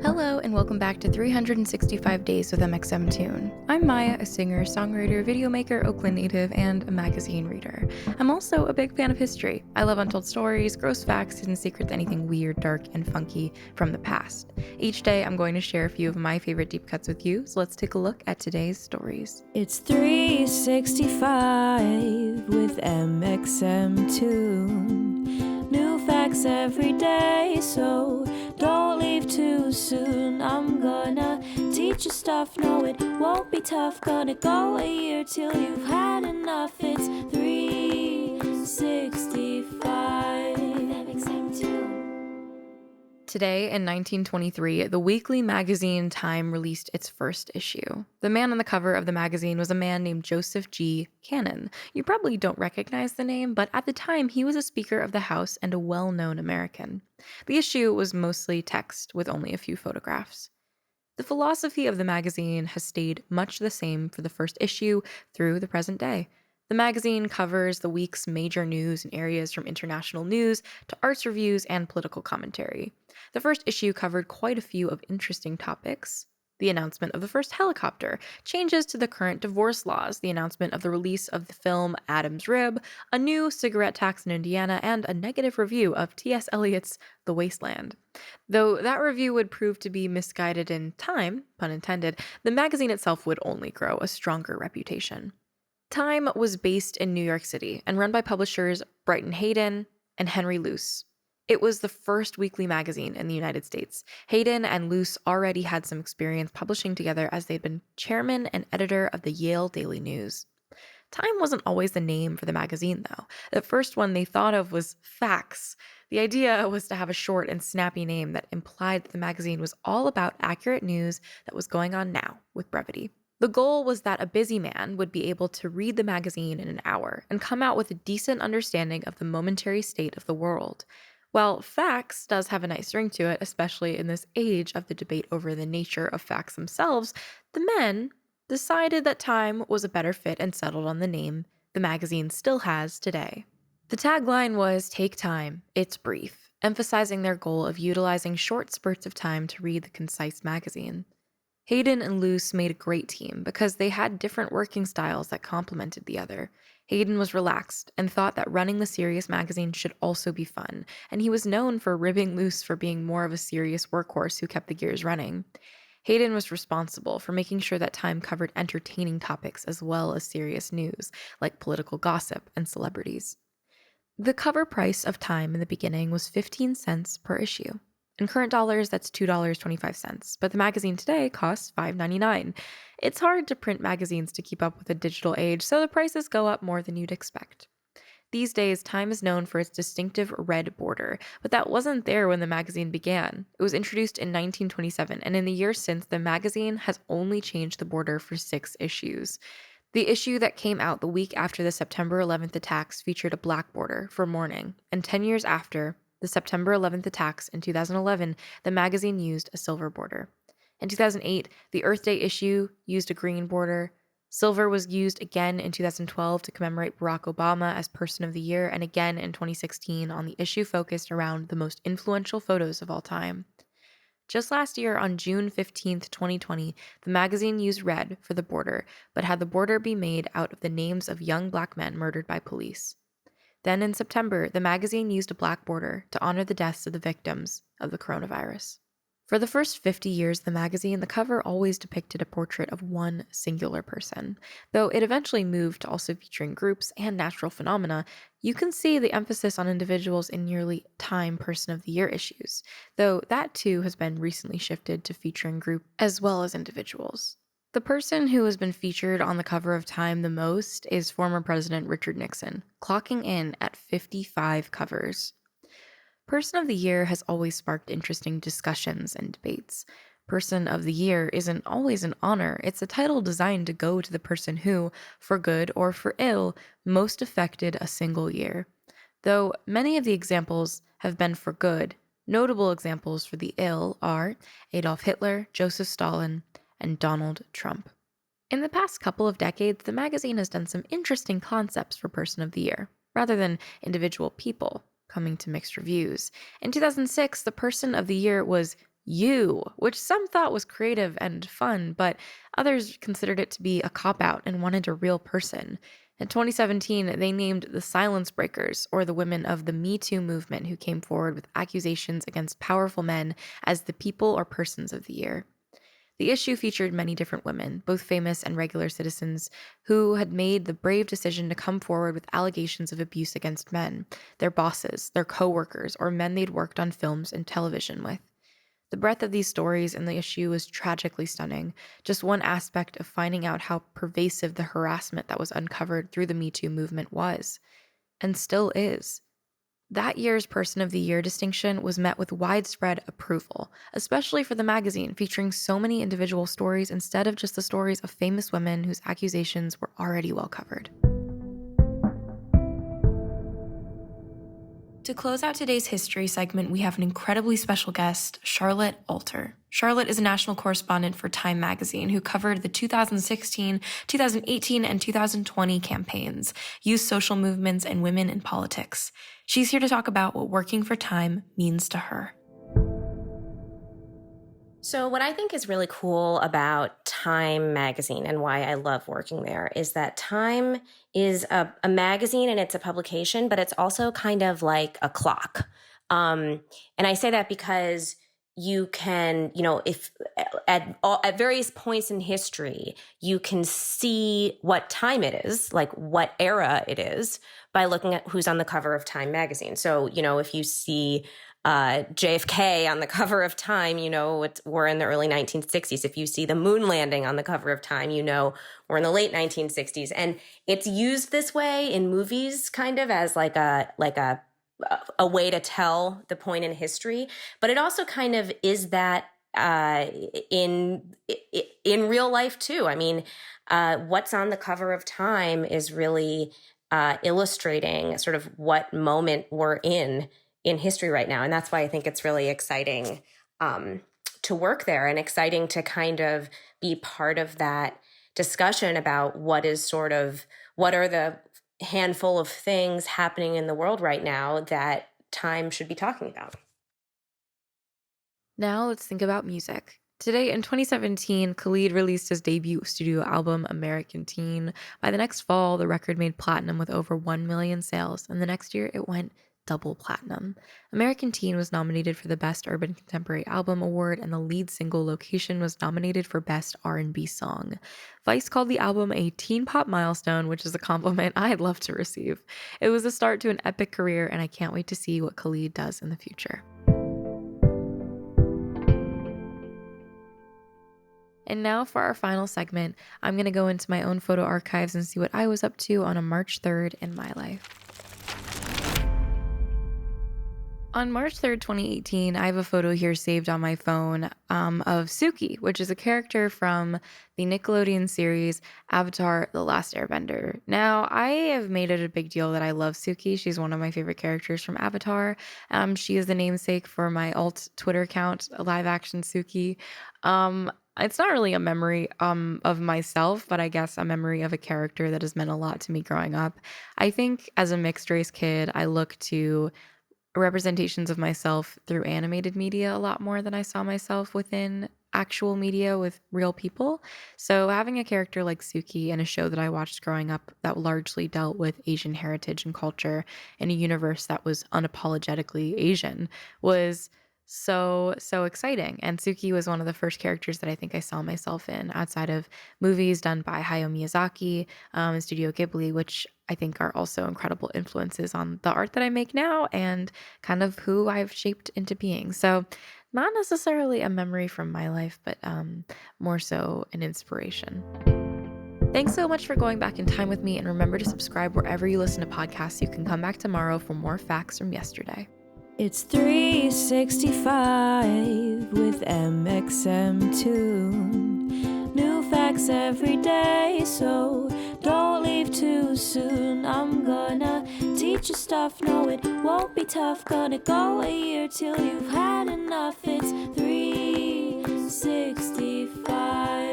Hello and welcome back to 365 Days with mxmtoon. I'm Maia, a singer, songwriter, video maker, Oakland native, and a magazine reader. I'm also a big fan of history. I love untold stories, gross facts, hidden secrets, anything weird, dark, and funky from the past. Each day I'm going to share a few of my favorite deep cuts with you, so let's take a look at today's stories. It's 365 with mxmtoon. New facts every day, so don't leave too soon. I'm gonna teach you stuff, no it won't be tough. Gonna go a year till you've had enough. It's 365 mxmtoon. Today, in 1923, the weekly magazine Time released its first issue. The man on the cover of the magazine was a man named Joseph G. Cannon. You probably don't recognize the name, but at the time, he was a Speaker of the House and a well-known American. The issue was mostly text, with only a few photographs. The philosophy of the magazine has stayed much the same for the first issue through the present day. The magazine covers the week's major news in areas from international news to arts reviews and political commentary. The first issue covered quite a few of interesting topics. The announcement of the first helicopter, changes to the current divorce laws, the announcement of the release of the film Adam's Rib, a new cigarette tax in Indiana, and a negative review of T.S. Eliot's The Wasteland. Though that review would prove to be misguided in time, pun intended, the magazine itself would only grow a stronger reputation. Time was based in New York City and run by publishers Brighton Hayden and Henry Luce. It was the first weekly magazine in the United States. Hayden and Luce already had some experience publishing together as they'd been chairman and editor of the Yale Daily News. Time wasn't always the name for the magazine, though. The first one they thought of was Facts. The idea was to have a short and snappy name that implied that the magazine was all about accurate news that was going on now, with brevity. The goal was that a busy man would be able to read the magazine in an hour and come out with a decent understanding of the momentary state of the world. While Facts does have a nice ring to it, especially in this age of the debate over the nature of facts themselves, the men decided that Time was a better fit and settled on the name the magazine still has today. The tagline was, "Take time, it's brief," emphasizing their goal of utilizing short spurts of time to read the concise magazine. Hayden and Luce made a great team because they had different working styles that complemented the other. Hayden was relaxed and thought that running the serious magazine should also be fun, and he was known for ribbing Luce for being more of a serious workhorse who kept the gears running. Hayden was responsible for making sure that Time covered entertaining topics as well as serious news, like political gossip and celebrities. The cover price of Time in the beginning was 15 cents per issue. In current dollars, that's $2.25, but the magazine today costs $5.99. It's hard to print magazines to keep up with the digital age, so the prices go up more than you'd expect. These days, Time is known for its distinctive red border, but that wasn't there when the magazine began. It was introduced in 1927, and in the years since, the magazine has only changed the border for 6 issues. The issue that came out the week after the September 11th attacks featured a black border for mourning, and 10 years after the September 11th attacks in 2011, the magazine used a silver border. In 2008, the Earth Day issue used a green border. Silver was used again in 2012 to commemorate Barack Obama as Person of the Year, and again in 2016 on the issue focused around the most influential photos of all time. Just last year, on June 15th, 2020, the magazine used red for the border, but had the border be made out of the names of young black men murdered by police. Then in September, the magazine used a black border to honor the deaths of the victims of the coronavirus. For the first 50 years of the magazine, the cover always depicted a portrait of one singular person. Though it eventually moved to also featuring groups and natural phenomena, you can see the emphasis on individuals in nearly Time Person of the Year issues, though that too has been recently shifted to featuring groups as well as individuals. The person who has been featured on the cover of Time the most is former President Richard Nixon, clocking in at 55 covers. Person of the Year has always sparked interesting discussions and debates. Person of the Year isn't always an honor, it's a title designed to go to the person who, for good or for ill, most affected a single year. Though many of the examples have been for good, notable examples for the ill are Adolf Hitler, Joseph Stalin, and Donald Trump. In the past couple of decades, the magazine has done some interesting concepts for Person of the Year, rather than individual people coming to mixed reviews. In 2006, the Person of the Year was You, which some thought was creative and fun, but others considered it to be a cop-out and wanted a real person. In 2017, they named the Silence Breakers, or the women of the Me Too movement who came forward with accusations against powerful men, as the People or Persons of the Year. The issue featured many different women, both famous and regular citizens, who had made the brave decision to come forward with allegations of abuse against men, their bosses, their co-workers, or men they'd worked on films and television with. The breadth of these stories and the issue was tragically stunning, just one aspect of finding out how pervasive the harassment that was uncovered through the Me Too movement was, and still is. That year's Person of the Year distinction was met with widespread approval, especially for the magazine featuring so many individual stories instead of just the stories of famous women whose accusations were already well covered. To close out today's history segment, we have an incredibly special guest, Charlotte Alter. Charlotte is a national correspondent for Time magazine who covered the 2016, 2018, and 2020 campaigns, youth social movements, and women in politics. She's here to talk about what working for Time means to her. So what I think is really cool about Time magazine and why I love working there is that Time is a magazine and it's a publication, but it's also kind of like a clock. And I say that because you can, if at various points in history, you can see what time it is, like what era it is, by looking at who's on the cover of Time magazine. So, if you see JFK on the cover of Time, we're in the early 1960s. If you see the moon landing on the cover of Time, we're in the late 1960s. And it's used this way in movies kind of as like a way to tell the point in history. But it also kind of is that in real life too. I mean, what's on the cover of Time is really illustrating sort of what moment we're in history right now. And that's why I think it's really exciting to work there and exciting to kind of be part of that discussion about what are the handful of things happening in the world right now that Time should be talking about. Now let's think about music. Today, in 2017, Khalid released his debut studio album, American Teen. By the next fall, the record made platinum with over 1 million sales, and the next year it went double platinum. American Teen was nominated for the Best Urban Contemporary Album Award, and the lead single Location was nominated for Best R&B Song. Vice called the album a teen pop milestone, which is a compliment I'd love to receive. It was a start to an epic career, and I can't wait to see what Khalid does in the future. And now for our final segment, I'm going to go into my own photo archives and see what I was up to on a March 3rd in my life. On March 3rd, 2018, I have a photo here saved on my phone of Suki, which is a character from the Nickelodeon series Avatar: The Last Airbender. Now, I have made it a big deal that I love Suki. She's one of my favorite characters from Avatar. She is the namesake for my alt Twitter account, live action Suki. It's not really a memory of myself, but I guess a memory of a character that has meant a lot to me growing up. I think as a mixed race kid, I look to representations of myself through animated media a lot more than I saw myself within actual media with real people. So having a character like Suki in a show that I watched growing up that largely dealt with Asian heritage and culture in a universe that was unapologetically Asian was so exciting. And Suki was one of the first characters that I think I saw myself in outside of movies done by Hayao Miyazaki and Studio Ghibli, which I think are also incredible influences on the art that I make now and kind of who I've shaped into being. So not necessarily a memory from my life, but more so an inspiration. Thanks so much for going back in time with me, and remember to subscribe wherever you listen to podcasts. You can come back tomorrow for more facts from yesterday. It's 365 with mxmtoon. New facts every day, so don't leave too soon. I'm gonna teach you stuff, no it won't be tough. Gonna go a year till you've had enough. It's 365